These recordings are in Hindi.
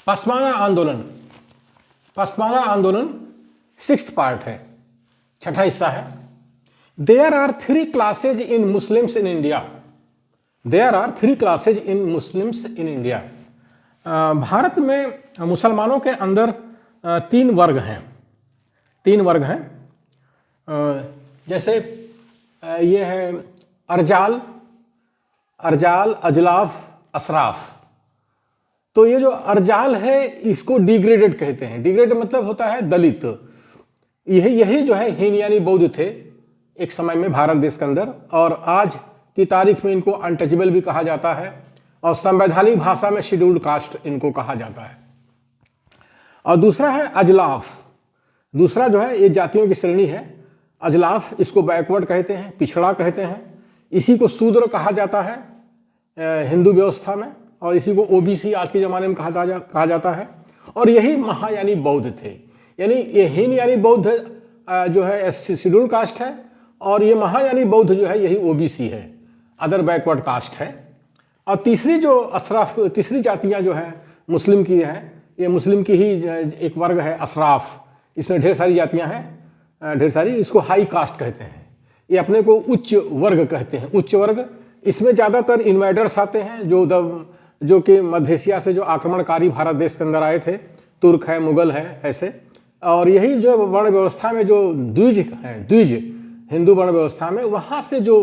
पसमाना आंदोलन, पसमाना आंदोलन 6th पार्ट है, छठा हिस्सा है। There are 3 classes in Muslims in India. There are 3 classes in Muslims in India. Bharat में मुसलमानों के अंदर 3 वर्ग हैं। 3 वर्ग हैं। जैसे ये है अर्जाल, अजलाफ, असराफ। तो ये जो अर्जाल है इसको डिग्रेडेड कहते हैं। डिग्रेडेड मतलब होता है दलित। यही जो है हीन यानी बौद्ध थे एक समय में भारत देश के अंदर, और आज की तारीख में इनको अनटचेबल भी कहा जाता है, और संवैधानिक भाषा में शेड्यूल्ड कास्ट इनको कहा जाता है। और दूसरा है अजलाफ। दूसरा जो है ये जातियों की श्रेणी है। अजलाफ इसको बैकवर्ड कहते हैं, पिछड़ा कहते हैं। इसी को शूद्र कहा जाता है हिंदू व्यवस्था में, और इसी को ओबीसी आज के ज़माने में कहा जाता है। और यही महायानी बौद्ध थे। यानी ये हीन यानी बौद्ध जो है शेड्यूल्ड कास्ट है, और ये महायानी बौद्ध जो है यही ओबीसी है, अदर बैकवर्ड कास्ट है। और तीसरी जो अशराफ, तीसरी जातियाँ जो है मुस्लिम की है, ये मुस्लिम की ही एक वर्ग है अशराफ। इसमें ढेर सारी जातियाँ हैं, ढेर सारी। इसको हाई कास्ट कहते हैं। ये अपने को उच्च वर्ग कहते हैं, उच्च वर्ग। इसमें ज़्यादातर इन्वाइडर्स आते हैं जो कि मध्य एशिया से जो आक्रमणकारी भारत देश के अंदर आए थे, तुर्क है, मुगल है, ऐसे। और यही जो वर्ण व्यवस्था में जो द्विज हैं, द्विज हिंदू वर्ण व्यवस्था में, वहाँ से जो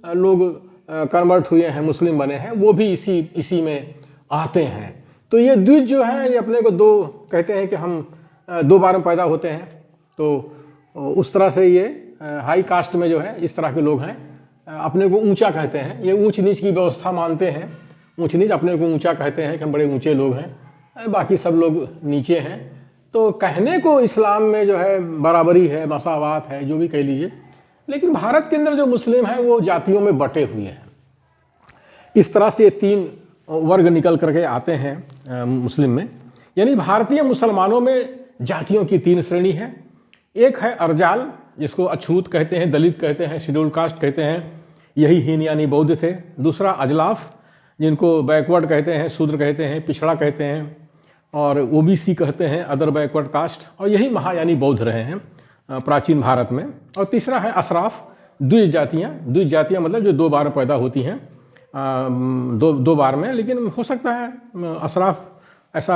लोग कन्वर्ट हुए हैं, मुस्लिम बने हैं, वो भी इसी में आते हैं। तो ये द्विज जो हैं ये अपने को 2 कहते हैं कि हम 2 बार में पैदा होते हैं। तो उस तरह से ये हाई कास्ट में जो है इस तरह के लोग हैं, अपने को ऊंचा कहते हैं। ये ऊंच नीच की व्यवस्था मानते हैं। ऊंच नीच अपने को ऊंचा कहते हैं कि हम बड़े ऊंचे लोग हैं, बाकी सब लोग नीचे हैं। तो कहने को इस्लाम में जो है बराबरी है, मसावात है, जो भी कह लीजिए, लेकिन भारत के अंदर जो मुस्लिम हैं वो जातियों में बटे हुए हैं। इस तरह से 3 वर्ग निकल करके आते हैं मुस्लिम में। यानी भारतीय मुसलमानों में जातियों की 3 श्रेणी है। एक है अर्जाल, जिसको अछूत कहते हैं, दलित कहते हैं, शेड्यूल्ड कास्ट कहते हैं, यही हीन यानी बौद्ध थे। दूसरा अजलाफ, जिनको बैकवर्ड कहते हैं, शूद्र कहते हैं, पिछड़ा कहते हैं, और ओबीसी कहते हैं, अदर बैकवर्ड कास्ट। और यही महायानी बौद्ध रहे हैं प्राचीन भारत में। और तीसरा है अशराफ, द्विज जातियाँ। द्विज जातियाँ मतलब जो 2 बार पैदा होती हैं, दो बार में। लेकिन हो सकता है अशराफ ऐसा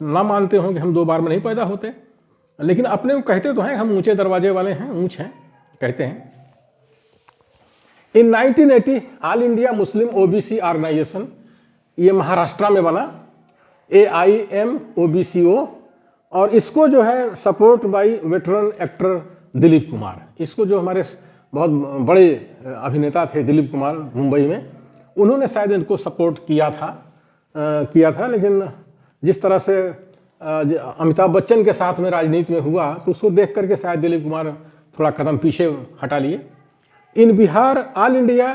ना मानते हों कि हम 2 बार में नहीं पैदा होते, लेकिन अपने को कहते तो हैं हम ऊंचे दरवाजे वाले हैं, ऊंच हैं, कहते हैं। In 1980 all India Muslim OBC organisation, ये महाराष्ट्र में बना, AIMOBCO, और इसको जो है support by veteran actor Dilip Kumar. इसको जो हमारे बहुत बड़े अभिनेता थे दिलीप कुमार मुंबई में, उन्होंने शायद इनको सपोर्ट किया था। लेकिन जिस तरह से अमिताभ बच्चन के साथ में राजनीति में हुआ, तो उसको देख करके शायद दिलीप कुमार थोड़ा कदम पीछे हटा लिए। In Bihar all India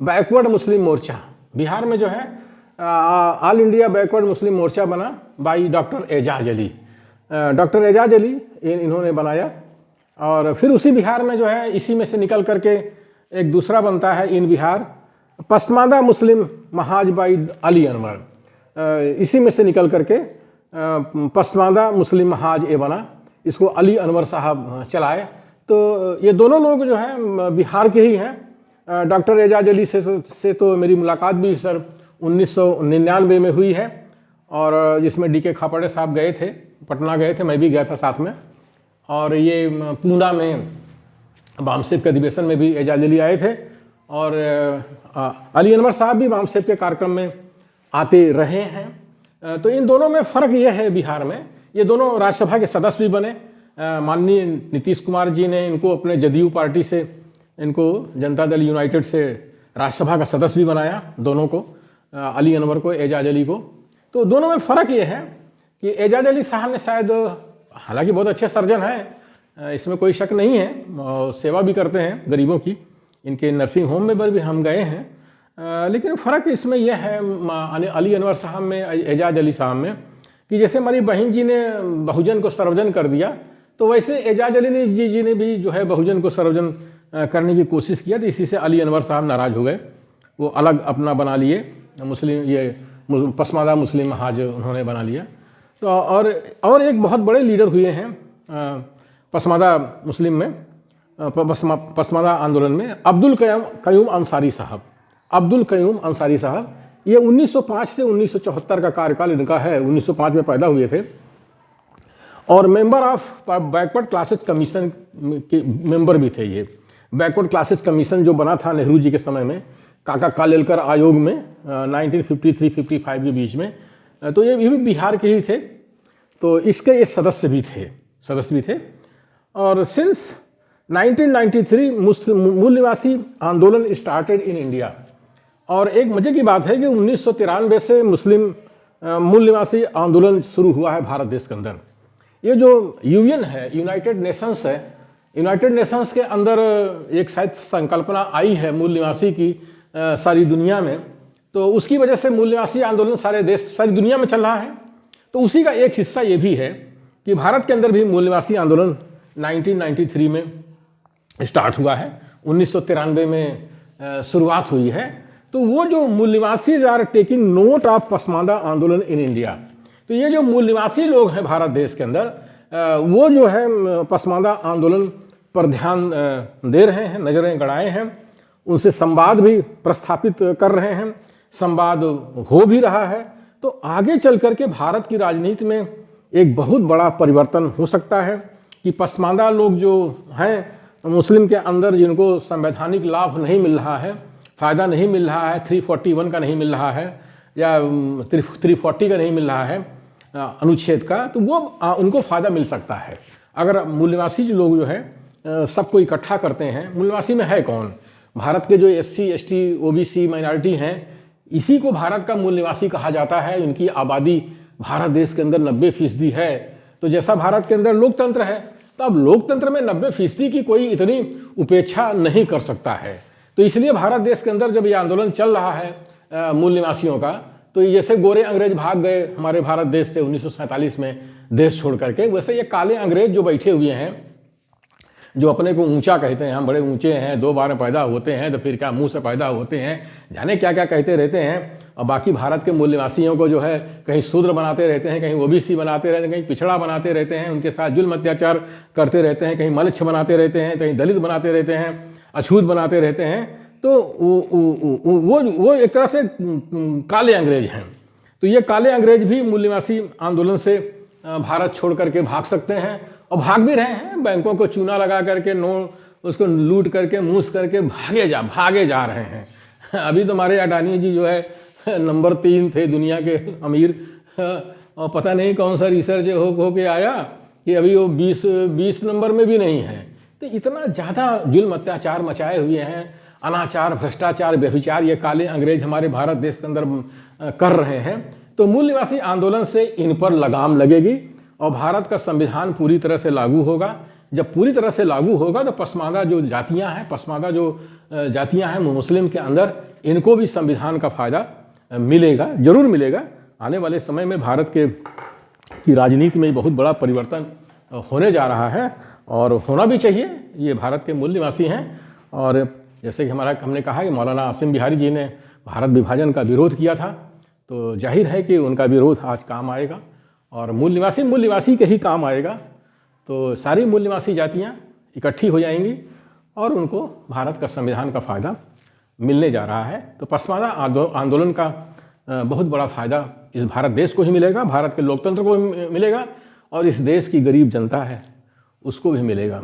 backward Muslim Morcha, Bihar में जो है all India backward Muslim Morcha बना by doctor Ejaz Ali. Doctor Ejaz Ali इन्होंने बनाया। और फिर उसी बिहार में जो है इसी में से निकल करके एक दूसरा बनता है इन बिहार पसमानदा मुस्लिम महाज बाई अली अनवर। इसी में से निकल करके पसमानदा मुस्लिम महाज ये बना, इसको अली अनवर साहब चलाए। तो ये दोनों लोग जो हैं बिहार के ही हैं। डॉक्टर एजाज अली से तो मेरी मुलाकात भी सर 1999 में हुई है, और जिसमें DK खापड़े साहब गए थे, पटना गए थे, मैं भी गया था साथ में। और ये पूना में बामसेब के अधिवेशन में भी एजाज अली आए थे, और अली अनवर साहब भी बामसेब के कार्यक्रम में आते रहे हैं। तो इन दोनों में फ़र्क ये है, बिहार में ये दोनों राज्यसभा के सदस्य भी बने। माननीय नीतीश कुमार जी ने इनको अपने जदयू पार्टी से, इनको जनता दल यूनाइटेड से राज्यसभा का सदस्य भी बनाया, दोनों को, अली अनवर को, एजाज अली को। तो दोनों में फ़र्क ये है कि एजाज अली साहब ने शायद, हालांकि बहुत अच्छे सर्जन हैं, इसमें कोई शक नहीं है, और सेवा भी करते हैं गरीबों की। इनके नर्सिंग होम में भी हम गए हैं। लेकिन फ़र्क इसमें यह है अली अनवर साहब में, एजाज अली साहब में, कि जैसे हमारी बहन जी ने बहुजन को सर्वजन कर दिया, तो वैसे एजाज अली जी ने भी जो है बहुजन को सर्वजन करने की कोशिश किया। तो इसी से अली अनवर साहब नाराज़ हो गए, वो अलग अपना बना लिए, मुस्लिम ये पसमानदा मुस्लिम महाज उन्होंने बना लिया। तो और एक बहुत बड़े लीडर हुए हैं पसमादा मुस्लिम में, पसमादा आंदोलन में, अब्दुल कयूम अंसारी साहब। अब्दुल कयूम अंसारी साहब, ये 1905 से 1974 का कार्यकाल इनका है। 1905 में पैदा हुए थे और member of backward classes commission के मेंबर भी थे। ये बैकवर्ड क्लासेस कमीशन जो बना था नेहरू जी के समय में, काका कालेलकर आयोग में 1953-55 के बीच में, तो ये भी बिहार के ही थे। तो इसके ये सदस्य भी थे। और सिंस 1993 मूल निवासी आंदोलन स्टार्टेड इन इंडिया। और एक मजे की बात है कि 1993 से मुस्लिम मूल निवासी आंदोलन शुरू हुआ है भारत देश के अंदर। ये जो यूएन है, यूनाइटेड नेशंस है, यूनाइटेड नेशंस के अंदर एक शायद संकल्पना आई है मूल निवासी की सारी दुनिया में, तो उसकी वजह से मूल निवासी आंदोलन सारी दुनिया में चल रहा है। तो उसी का एक हिस्सा ये भी है कि भारत के अंदर भी मूल निवासी आंदोलन 1993 में स्टार्ट हुआ है, 1993 में शुरुआत हुई है। तो वो जो मूल निवासी आर टेकिंग नोट ऑफ पसमादा आंदोलन इन इंडिया, तो ये जो मूल निवासी लोग हैं भारत देश के अंदर, वो जो है पसमादा आंदोलन पर ध्यान दे रहे हैं, नजरें गड़ाए हैं, उनसे संवाद भी प्रस्थापित कर रहे हैं, संवाद हो भी रहा है। तो आगे चल कर के भारत की राजनीति में एक बहुत बड़ा परिवर्तन हो सकता है कि पसमादा लोग जो हैं मुस्लिम के अंदर, जिनको संवैधानिक लाभ नहीं मिल रहा है, फ़ायदा नहीं मिल रहा है, 341 का नहीं मिल रहा है या 340 का नहीं मिल रहा है अनुच्छेद का, तो वो उनको फ़ायदा मिल सकता है अगर मूल निवासी जो लोग जो है सबको इकट्ठा करते हैं। मूल निवासी में है कौन? भारत के जो SC ST OBC माइनॉरिटी हैं, इसी को भारत का मूल निवासी कहा जाता है। इनकी आबादी भारत देश के अंदर 90% है। तो जैसा भारत के अंदर लोकतंत्र है, तो अब लोकतंत्र में 90% की कोई इतनी उपेक्षा नहीं कर सकता है। तो इसलिए भारत देश के अंदर जब ये आंदोलन चल रहा है मूल निवासियों का, तो जैसे गोरे अंग्रेज भाग गए हमारे भारत देश से 1947 में देश छोड़ करके, वैसे ये काले अंग्रेज जो बैठे हुए हैं, जो अपने को ऊंचा कहते हैं, हम बड़े ऊंचे हैं, 2 बार पैदा होते हैं तो फिर क्या मुंह से पैदा होते हैं, जाने क्या क्या कहते रहते हैं। और बाकी भारत के मूल निवासियों को जो है कहीं शूद्र बनाते रहते हैं, कहीं OBC बनाते रहते हैं, कहीं पिछड़ा बनाते रहते हैं, उनके साथ जुल्म अत्याचार करते रहते हैं, कहीं मलच्छ बनाते रहते हैं, कहीं दलित बनाते रहते हैं, अछूत बनाते रहते हैं। तो वो एक तरह से काले अंग्रेज हैं। तो ये काले अंग्रेज भी मूल निवासी आंदोलन से भारत छोड़ करके भाग सकते हैं और भाग भी रहे हैं। बैंकों को चूना लगा करके, उसको लूट करके, मूस करके भागे जा रहे हैं। अभी तो हमारे अडानी जी जो है नंबर 3 थे दुनिया के अमीर, और पता नहीं कौन सा रिसर्च हो के आया कि अभी वो 20 नंबर में भी नहीं है। तो इतना ज़्यादा जुल्म अत्याचार मचाए हुए हैं, अनाचार, भ्रष्टाचार, व्यभिचार ये काले अंग्रेज हमारे भारत देश के अंदर कर रहे हैं। तो मूल निवासी आंदोलन से इन पर लगाम लगेगी और भारत का संविधान पूरी तरह से लागू होगा। जब पूरी तरह से लागू होगा तो पसमादा जो जातियां हैं मुस्लिम के अंदर, इनको भी संविधान का फ़ायदा मिलेगा, जरूर मिलेगा। आने वाले समय में भारत की राजनीति में बहुत बड़ा परिवर्तन होने जा रहा है और होना भी चाहिए। ये भारत के मूल निवासी हैं और जैसे कि हमने कहा कि मौलाना आसिम बिहारी जी ने भारत विभाजन का विरोध किया था, तो जाहिर है कि उनका विरोध आज काम आएगा और मूल निवासी के ही काम आएगा। तो सारी मूल निवासी जातियाँ इकट्ठी हो जाएंगी और उनको भारत का संविधान का फ़ायदा मिलने जा रहा है। तो पसमादा आंदोलन का बहुत बड़ा फ़ायदा इस भारत देश को ही मिलेगा, भारत के लोकतंत्र को मिलेगा और इस देश की गरीब जनता है उसको भी मिलेगा।